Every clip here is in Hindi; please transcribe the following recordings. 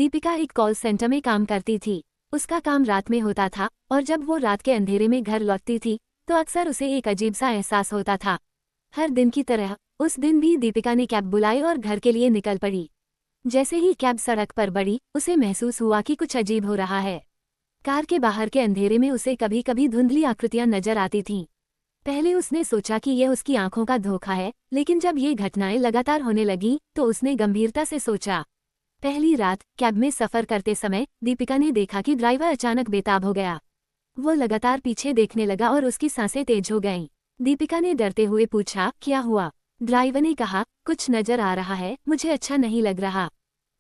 दीपिका एक कॉल सेंटर में काम करती थी। उसका काम रात में होता था और जब वो रात के अंधेरे में घर लौटती थी तो अक्सर उसे एक अजीब सा एहसास होता था। हर दिन की तरह उस दिन भी दीपिका ने कैब बुलाई और घर के लिए निकल पड़ी। जैसे ही कैब सड़क पर बढ़ी उसे महसूस हुआ कि कुछ अजीब हो रहा है। कार के बाहर के अंधेरे में उसे कभी कभी धुंधली आकृतियां नजर आती थीं। पहले उसने सोचा कि यह उसकी आंखों का धोखा है, लेकिन जब ये घटनाएं लगातार होने लगीं तो उसने गंभीरता से सोचा। पहली रात कैब में सफर करते समय दीपिका ने देखा कि ड्राइवर अचानक बेताब हो गया। वो लगातार पीछे देखने लगा और उसकी सांसें तेज हो गईं। दीपिका ने डरते हुए पूछा, क्या हुआ? ड्राइवर ने कहा, कुछ नजर आ रहा है, मुझे अच्छा नहीं लग रहा।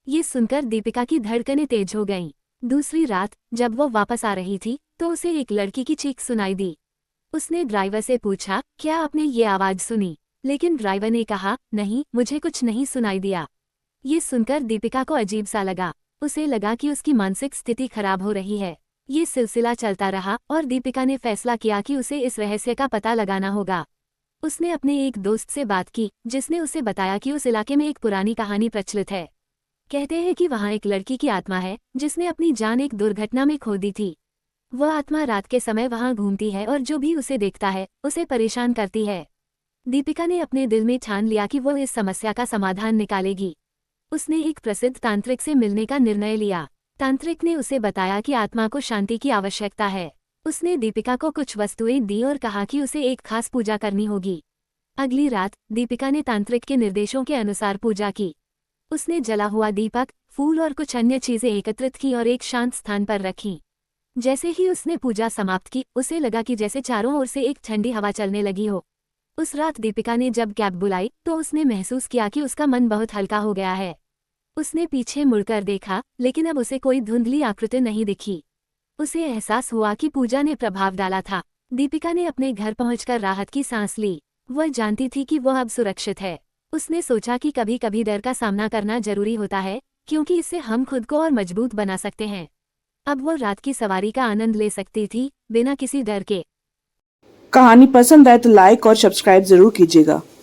ये सुनकर दीपिका की धड़कनें तेज हो गईं। दूसरी रात जब वो वापस आ रही थी तो उसे एक लड़की की चीख सुनाई दी। उसने ड्राइवर से पूछा, क्या आपने ये आवाज सुनी? लेकिन ड्राइवर ने कहा, नहीं, मुझे कुछ नहीं सुनाई दिया। ये सुनकर दीपिका को अजीब सा लगा। उसे लगा कि उसकी मानसिक स्थिति खराब हो रही है। ये सिलसिला चलता रहा और दीपिका ने फैसला किया कि उसे इस रहस्य का पता लगाना होगा। उसने अपने एक दोस्त से बात की जिसने उसे बताया कि उस इलाके में एक पुरानी कहानी प्रचलित है। कहते हैं कि वहाँ एक लड़की की आत्मा है जिसने अपनी जान एक दुर्घटना में खो दी थी। वह आत्मा रात के समय वहाँ घूमती है और जो भी उसे देखता है उसे परेशान करती है। दीपिका ने अपने दिल में ठान लिया कि वो इस समस्या का समाधान निकालेगी। उसने एक प्रसिद्ध तांत्रिक से मिलने का निर्णय लिया। तांत्रिक ने उसे बताया कि आत्मा को शांति की आवश्यकता है। उसने दीपिका को कुछ वस्तुएं दी और कहा कि उसे एक खास पूजा करनी होगी। अगली रात दीपिका ने तांत्रिक के निर्देशों के अनुसार पूजा की। उसने जला हुआ दीपक, फूल और कुछ अन्य चीजें एकत्रित की और एक शांत स्थान पर रखीं। जैसे ही उसने पूजा समाप्त की उसे लगा कि जैसे चारों ओर से एक ठंडी हवा चलने लगी हो। उस रात दीपिका ने जब कैब बुलाई तो उसने महसूस किया कि उसका मन बहुत हल्का हो गया है। उसने पीछे मुड़कर देखा, लेकिन अब उसे कोई धुंधली आकृति नहीं दिखी। उसे एहसास हुआ कि पूजा ने प्रभाव डाला था। दीपिका ने अपने घर पहुंचकर राहत की सांस ली। वह जानती थी कि वह अब सुरक्षित है। उसने सोचा कि कभी कभी डर का सामना करना जरूरी होता है, क्योंकि इससे हम खुद को और मजबूत बना सकते हैं। अब वो रात की सवारी का आनंद ले सकती थी, बिना किसी डर के। कहानी पसंद आए तो लाइक और सब्सक्राइब जरूर कीजिएगा।